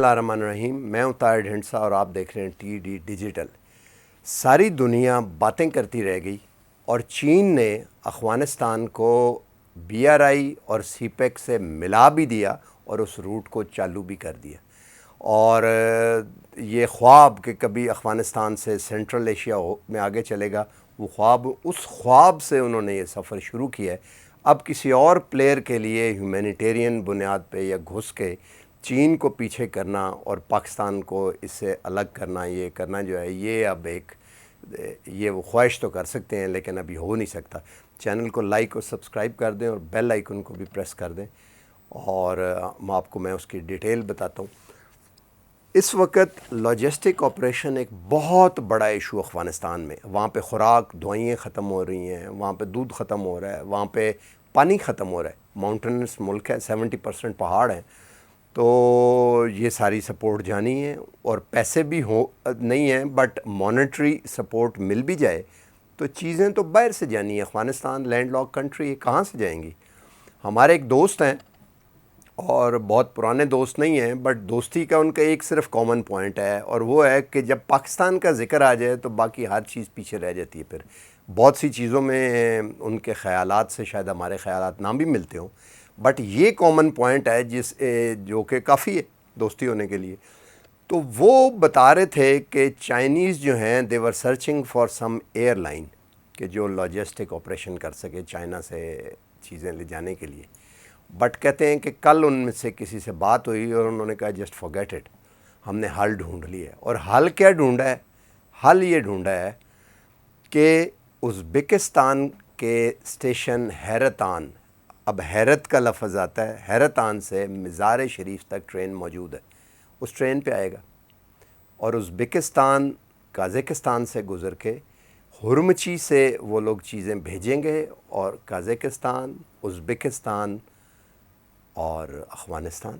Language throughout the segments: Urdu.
اللہ الرحمن الرحیم. میں ہوں طاہر ڈھنڈسا اور آپ دیکھ رہے ہیں ٹی ڈی ڈیجیٹل. ساری دنیا باتیں کرتی رہ گئی اور چین نے افغانستان کو بی آر آئی اور سی پیک سے ملا بھی دیا اور اس روٹ کو چالو بھی کر دیا. اور یہ خواب کہ کبھی افغانستان سے سینٹرل ایشیا میں آگے چلے گا، وہ اس خواب سے انہوں نے یہ سفر شروع کیا ہے. اب کسی اور پلیئر کے لیے ہیومینیٹیرین بنیاد پہ یا گھس کے چین کو پیچھے کرنا اور پاکستان کو اس سے الگ کرنا، یہ کرنا جو ہے یہ اب یہ وہ خواہش تو کر سکتے ہیں لیکن ابھی ہو نہیں سکتا. چینل کو لائک اور سبسکرائب کر دیں اور بیل آئیکن کو بھی پریس کر دیں اور میں اس کی ڈیٹیل بتاتا ہوں. اس وقت لاجسٹک آپریشن ایک بہت بڑا ایشو افغانستان میں. وہاں پہ خوراک دوائیں ختم ہو رہی ہیں، وہاں پہ دودھ ختم ہو رہا ہے، وہاں پہ پانی ختم ہو رہا ہے. ماؤنٹینس ملک ہے، 70% پہاڑ ہیں، تو یہ ساری سپورٹ جانی ہے اور پیسے بھی نہیں ہیں، بٹ مانیٹری سپورٹ مل بھی جائے تو چیزیں تو باہر سے جانی ہے. افغانستان لینڈ لاک کنٹری ہے، کہاں سے جائیں گی؟ ہمارے ایک دوست ہیں اور بہت پرانے دوست نہیں ہیں، بٹ دوستی کا ان کا ایک صرف کامن پوائنٹ ہے اور وہ ہے کہ جب پاکستان کا ذکر آ جائے تو باقی ہر چیز پیچھے رہ جاتی ہے. پھر بہت سی چیزوں میں ان کے خیالات سے شاید ہمارے خیالات نہ بھی ملتے ہوں، بٹ یہ کامن پوائنٹ ہے جو کہ کافی ہے دوستی ہونے کے لیے. تو وہ بتا رہے تھے کہ چائنیز جو ہیں they were searching for some airline کہ جو لاجسٹک آپریشن کر سکے چائنا سے چیزیں لے جانے کے لیے. بٹ کہتے ہیں کہ کل ان میں سے کسی سے بات ہوئی اور انہوں نے کہا جسٹ فارگیٹ اٹ، ہم نے حل ڈھونڈ لیا ہے. اور حل کیا ڈھونڈا ہے؟ حل یہ ڈھونڈا ہے کہ ازبکستان کے اسٹیشن حیرتان، اب حیرت کا لفظ آتا ہے، حیرتان سے مزار شریف تک ٹرین موجود ہے. اس ٹرین پہ آئے گا اور ازبکستان قازقستان سے گزر کے ہرمچی سے وہ لوگ چیزیں بھیجیں گے اور قازقستان، ازبکستان اور افغانستان.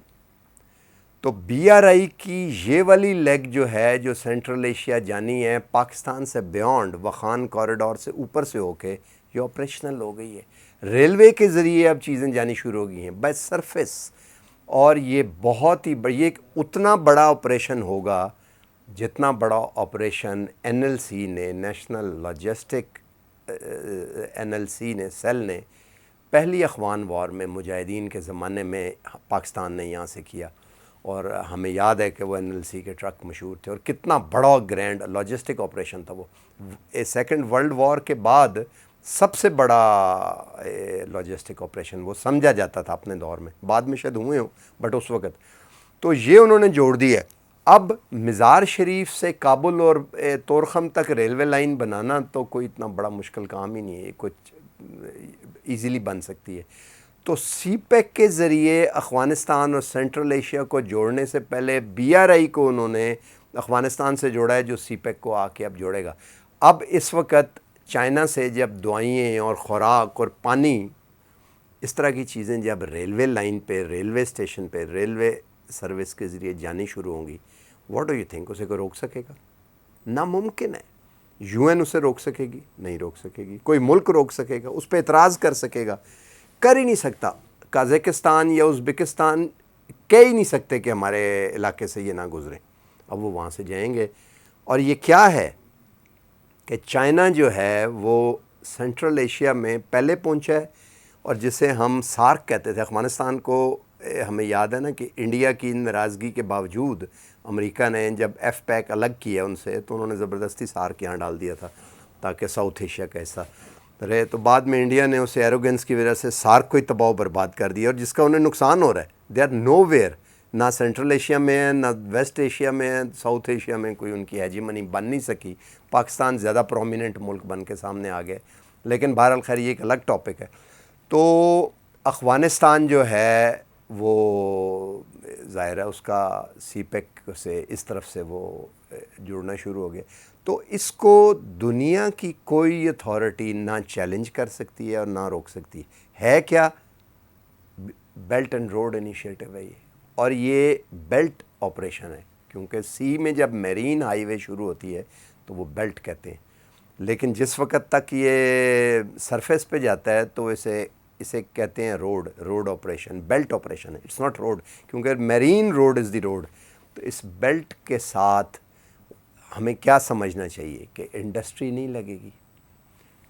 تو بی آر آئی کی یہ والی لیگ جو ہے جو سینٹرل ایشیا جانی ہے، پاکستان سے بیونڈ وخان کوریڈور سے اوپر سے ہو کے یہ آپریشنل ہو گئی ہے. ریلوے کے ذریعے اب چیزیں جانی شروع ہو گئی ہیں بائی سرفیس. اور یہ بہت ہی یہ اتنا بڑا آپریشن ہوگا جتنا بڑا آپریشن این ایل سی نے، national logistic N L C نے، سیل نے پہلی افغان وار میں مجاہدین کے زمانے میں پاکستان نے یہاں سے کیا. اور ہمیں یاد ہے کہ وہ این ایل سی کے ٹرک مشہور تھے اور کتنا بڑا گرینڈ لاجسٹک آپریشن تھا وہ. سیکنڈ ورلڈ وار کے بعد سب سے بڑا لاجسٹک آپریشن وہ سمجھا جاتا تھا اپنے دور میں، بعد میں شاید ہوئے ہوں بٹ اس وقت. تو یہ انہوں نے جوڑ دی ہے. اب مزار شریف سے کابل اور تورخم تک ریلوے لائن بنانا تو کوئی اتنا بڑا مشکل کام ہی نہیں ہے، کچھ ایزیلی بن سکتی ہے. تو سی پیک کے ذریعے افغانستان اور سینٹرل ایشیا کو جوڑنے سے پہلے بی آر آئی کو انہوں نے افغانستان سے جوڑا ہے جو سی پیک کو آ کے اب جوڑے گا. اب اس وقت چائنا سے جب دوائیں اور خوراک اور پانی اس طرح کی چیزیں جب ریلوے لائن پہ، ریلوے اسٹیشن پہ، ریلوے سروس کے ذریعے جانی شروع ہوں گی، واٹ ڈو یو تھنک اسے کوئی روک سکے گا؟ ناممکن ہے. یو این اسے روک سکے گی؟ نہیں روک سکے گی. کوئی ملک روک سکے گا؟ اس پہ اعتراض کر سکے گا؟ کر ہی نہیں سکتا. قازقستان یا ازبکستان کہہ ہی نہیں سکتے کہ ہمارے علاقے سے یہ نہ گزریں. اب وہ وہاں سے جائیں گے. اور یہ کیا ہے کہ چائنا جو ہے وہ سینٹرل ایشیا میں پہلے پہنچا ہے اور جسے ہم سارک کہتے تھے. افغانستان کو ہمیں یاد ہے نا کہ انڈیا کی ناراضگی کے باوجود امریکہ نے جب ایف پیک الگ کیا ان سے تو انہوں نے زبردستی سارک یہاں ڈال دیا تھا تاکہ ساؤتھ ایشیا کا حصہ رہے. تو بعد میں انڈیا نے اسے ایروگنس کی وجہ سے سارک کو ہی تباہ و برباد کر دیا اور جس کا انہیں نقصان ہو رہا ہے. دے آر نو ویئر، نہ سینٹرل ایشیا میں ہے، نہ ویسٹ ایشیا میں ہے، ساؤتھ ایشیا میں کوئی ان کی ہیجیمنی بن نہیں سکی. پاکستان زیادہ پرومیننٹ ملک بن کے سامنے آ گئے، لیکن بہرحال خیر یہ ایک الگ ٹاپک ہے. تو افغانستان جو ہے وہ ظاہر ہے اس کا سی پیک سے اس طرف سے وہ جڑنا شروع ہو گیا. تو اس کو دنیا کی کوئی اتھارٹی نہ چیلنج کر سکتی ہے اور نہ روک سکتی ہے. کیا؟ بیلٹ اینڈ روڈ انیشیٹو ہے یہ، اور یہ بیلٹ آپریشن ہے کیونکہ سی میں جب میرین ہائی وے شروع ہوتی ہے تو وہ بیلٹ کہتے ہیں. لیکن جس وقت تک یہ سرفیس پہ جاتا ہے تو اسے کہتے ہیں روڈ آپریشن، بیلٹ آپریشن ہے. اٹس ناٹ روڈ کیونکہ میرین روڈ از دی روڈ. تو اس بیلٹ کے ساتھ ہمیں کیا سمجھنا چاہیے کہ انڈسٹری نہیں لگے گی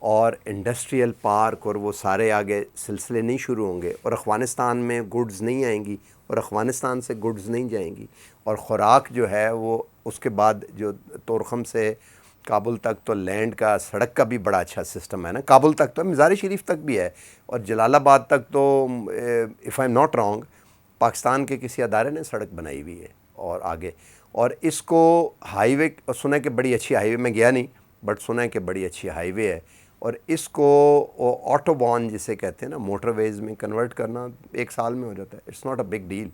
اور انڈسٹریل پارک اور وہ سارے آگے سلسلے نہیں شروع ہوں گے اور افغانستان میں گڈز نہیں آئیں گی اور افغانستان سے گڈز نہیں جائیں گی اور خوراک جو ہے وہ اس کے بعد جو تورخم سے کابل تک تو لینڈ کا سڑک کا بھی بڑا اچھا سسٹم ہے نا، کابل تک تو مزار شریف تک بھی ہے اور جلال آباد تک تو if I am not wrong Pakistan کے کسی ادارے نے سڑک بنائی ہوئی ہے اور آگے، اور اس کو ہائی وے سنا ہے کہ بڑی اچھی ہائی وے، میں گیا نہیں بٹ سنا ہے کہ بڑی اچھی ہائی وے ہے اور اس کو آٹو بان جسے کہتے ہیں نا موٹر ویز میں کنورٹ کرنا 1 سال میں ہو جاتا ہے، it's not a big deal.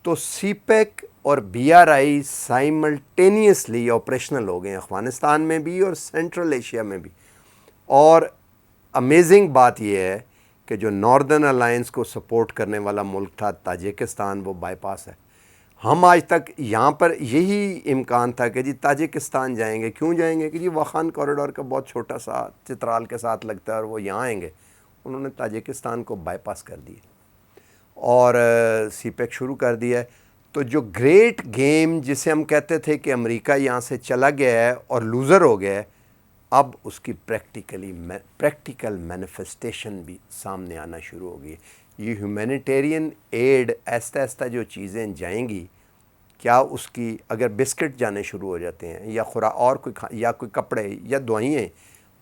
تو سی پیک اور B R I simultaneously operational ہو گئے ہیں افغانستان میں بھی اور سینٹرل ایشیا میں بھی، اور امیزنگ بات یہ ہے کہ جو ناردرن الائنس کو سپورٹ کرنے والا ملک تھا تاجکستان، وہ بائی پاس ہے۔ ہم آج تک یہاں پر یہی امکان تھا کہ جی تاجکستان جائیں گے، کیوں جائیں گے کہ جی واخان کوریڈور کا بہت چھوٹا سا چترال کے ساتھ لگتا ہے اور وہ یہاں آئیں گے، انہوں نے تاجکستان کو بائی پاس کر دیا اور سی پیک شروع کر دیا ہے۔ تو جو گریٹ گیم جسے ہم کہتے تھے کہ امریکہ یہاں سے چلا گیا ہے اور لوزر ہو گیا ہے، اب اس کی پریکٹیکل مینیفیسٹیشن بھی سامنے آنا شروع ہو گئی ہے۔ یہ ہیومینیٹیرین ایڈ آہستہ آہستہ جو چیزیں جائیں گی، کیا اس کی اگر بسکٹ جانے شروع ہو جاتے ہیں یا اور یا کوئی کپڑے یا دوائیں،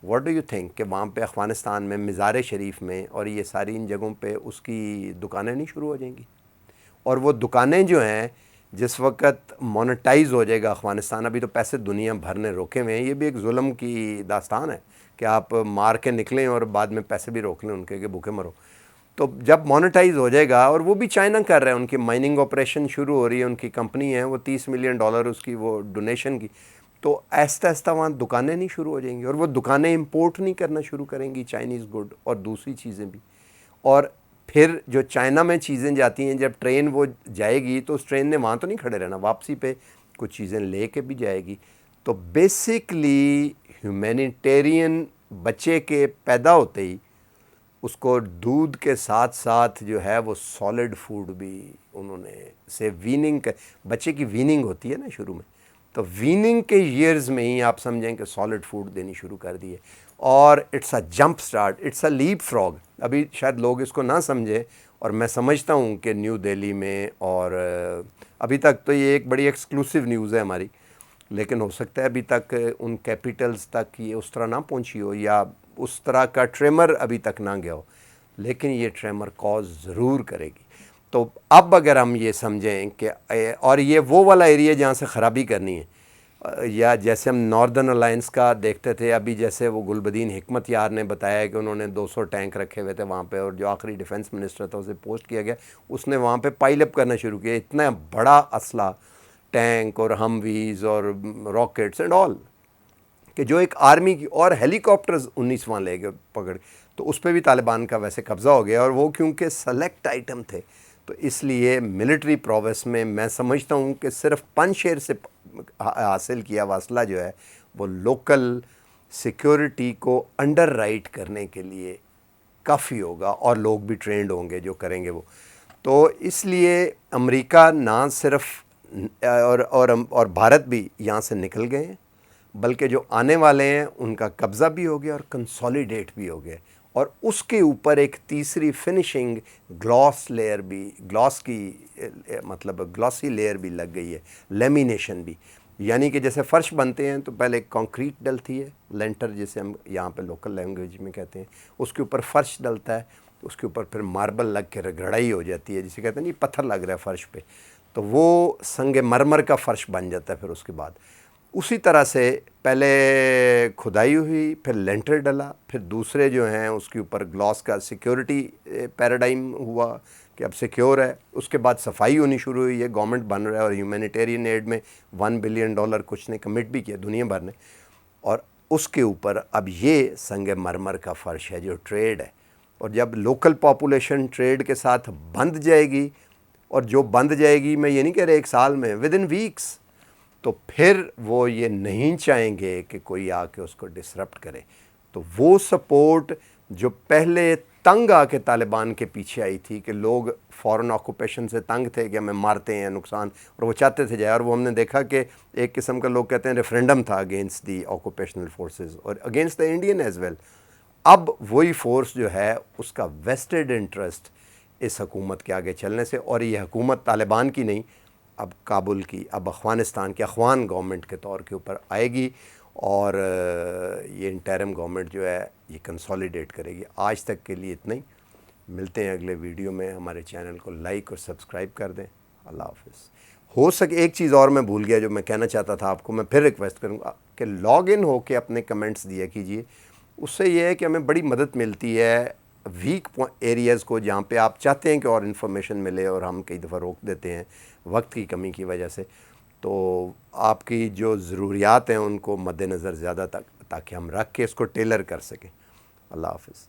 واٹ ڈو یو تھنک کہ وہاں پہ افغانستان میں مزار شریف میں اور یہ ساری ان جگہوں پہ اس کی دکانیں نہیں شروع ہو جائیں گی؟ اور وہ دکانیں جو ہیں جس وقت مونیٹائز ہو جائے گا افغانستان، ابھی تو پیسے دنیا بھر نے روکے ہوئے ہیں، یہ بھی ایک ظلم کی داستان ہے کہ آپ مار کے نکلیں اور بعد میں پیسے بھی روک لیں ان کے کہ بھوکے مرو۔ تو جب مونیٹائز ہو جائے گا، اور وہ بھی چائنا کر رہے ہیں، ان کی مائننگ آپریشن شروع ہو رہی ہے، ان کی کمپنی ہے وہ $30 ملین اس کی وہ ڈونیشن کی، تو آہستہ آہستہ وہاں دکانیں نہیں شروع ہو جائیں گی اور وہ دکانیں امپورٹ نہیں کرنا شروع کریں گی چائنیز گڈ اور دوسری چیزیں بھی، اور پھر جو چائنا میں چیزیں جاتی ہیں جب ٹرین وہ جائے گی تو اس ٹرین نے وہاں تو نہیں کھڑے رہنا، واپسی پہ کچھ چیزیں لے کے بھی جائے گی۔ تو بیسکلی ہیومینیٹیرین بچے کے پیدا ہوتے ہی اس کو دودھ کے ساتھ ساتھ جو ہے وہ سالڈ فوڈ بھی انہوں نے سے ویننگ بچے کی ویننگ ہوتی ہے نا شروع میں، تو ویننگ کے ایئرز میں ہی آپ سمجھیں کہ سالڈ فوڈ دینی شروع کر دی ہے، اور it's a jump start, it's a leapfrog. ابھی شاید لوگ اس کو نہ سمجھیں، اور میں سمجھتا ہوں کہ نیو دہلی میں اور ابھی تک تو یہ ایک بڑی ایکسکلوسیو نیوز ہے ہماری، لیکن ہو سکتا ہے ابھی تک ان کیپٹلز تک یہ اس طرح نہ پہنچی ہو یا اس طرح کا ٹریمر ابھی تک نہ گیا ہو، لیکن یہ ٹریمر کاز ضرور کرے گی۔ تو اب اگر ہم یہ سمجھیں کہ اور یہ وہ والا ایریا جہاں سے خرابی کرنی ہے، یا جیسے ہم ناردرن الائنس کا دیکھتے تھے، ابھی جیسے وہ گلبدین حکمت یار نے بتایا کہ انہوں نے 200 ٹینک رکھے ہوئے تھے وہاں پہ، اور جو آخری ڈیفنس منسٹر تھا اسے پوسٹ کیا گیا، اس نے وہاں پہ پائل اپ کرنا شروع کیا اتنا بڑا اسلحہ، ٹینک اور ہم ویز اور راکٹس اینڈ آل، کہ جو ایک آرمی کی، اور ہیلی کاپٹرز 19 وہاں لے گئے پکڑ، تو اس پہ بھی طالبان کا ویسے قبضہ ہو گیا، اور وہ کیونکہ سلیکٹ آئٹم تھے تو اس لیے ملٹری پرویس میں سمجھتا ہوں کہ صرف پنشیر سے حاصل کیا واصلہ جو ہے وہ لوکل سیکیورٹی کو انڈر رائٹ کرنے کے لیے کافی ہوگا، اور لوگ بھی ٹرینڈ ہوں گے جو کریں گے وہ۔ تو اس لیے امریکہ نہ صرف اور بھارت بھی یہاں سے نکل گئے ہیں، بلکہ جو آنے والے ہیں ان کا قبضہ بھی ہو گیا اور کنسولیڈیٹ بھی ہو گیا، اور اس کے اوپر ایک تیسری فنشنگ گلاس لیئر بھی، گلاس کی مطلب گلاسی لیئر بھی لگ گئی ہے، لیمینیشن بھی، یعنی کہ جیسے فرش بنتے ہیں تو پہلے کانکریٹ ڈلتی ہے، لینٹر جسے ہم یہاں پہ لوکل لینگویج میں کہتے ہیں، اس کے اوپر فرش ڈلتا ہے، تو اس کے اوپر پھر ماربل لگ کے رگڑائی ہو جاتی ہے، جسے کہتے ہیں نہیں پتھر لگ رہا ہے فرش پہ، تو وہ سنگ مرمر کا فرش بن جاتا ہے پھر اس کے بعد۔ اسی طرح سے پہلے کھدائی ہوئی، پھر لینٹر ڈلا، پھر دوسرے جو ہیں اس کے اوپر گلاس کا سیکیورٹی پیراڈائم ہوا کہ اب سیکیور ہے، اس کے بعد صفائی ہونی شروع ہوئی ہے، گورنمنٹ بن رہا ہے، اور ہیومینیٹیرین ایڈ میں $1 بلین کچھ نے کمٹ بھی کیا دنیا بھر نے، اور اس کے اوپر اب یہ سنگ مرمر کا فرش ہے جو ٹریڈ ہے، اور جب لوکل پاپولیشن ٹریڈ کے ساتھ بند جائے گی، اور جو بند جائے گی میں یہ نہیں کہہ رہا 1 سال میں، ود ان ویکس، تو پھر وہ یہ نہیں چاہیں گے کہ کوئی آ کے اس کو ڈسرپٹ کرے، تو وہ سپورٹ جو پہلے تنگ آ کے طالبان کے پیچھے آئی تھی کہ لوگ فورن آکوپیشن سے تنگ تھے کہ ہمیں مارتے ہیں نقصان، اور وہ چاہتے تھے جائے، اور وہ ہم نے دیکھا کہ ایک قسم کا لوگ کہتے ہیں ریفرینڈم تھا اگینسٹ دی آکوپیشنل فورسز اور against the Indian as well. اب وہی فورس جو ہے اس کا ویسٹڈ انٹرسٹ اس حکومت کے آگے چلنے سے، اور یہ حکومت طالبان کی نہیں، اب کابل کی، اب افغانستان کی افغان گورنمنٹ کے طور کے اوپر آئے گی، اور یہ انٹرم گورنمنٹ جو ہے یہ کنسولیڈیٹ کرے گی۔ آج تک کے لیے اتنا ہی، ملتے ہیں اگلے ویڈیو میں۔ ہمارے چینل کو لائک اور سبسکرائب کر دیں۔ اللہ حافظ۔ ہو سکے ایک چیز اور میں بھول گیا جو میں کہنا چاہتا تھا آپ کو، میں پھر ریکویسٹ کروں گا کہ لاگ ان ہو کے اپنے کمنٹس دیا کیجئے، اس سے یہ ہے کہ ہمیں بڑی مدد ملتی ہے ویک ایریاز کو جہاں پہ آپ چاہتے ہیں کہ اور انفارمیشن ملے اور ہم کئی دفعہ روک دیتے ہیں وقت کی کمی کی وجہ سے، تو آپ کی جو ضروریات ہیں ان کو مد نظر زیادہ تک، تاکہ ہم رکھ کے اس کو ٹیلر کر سکیں۔ اللہ حافظ۔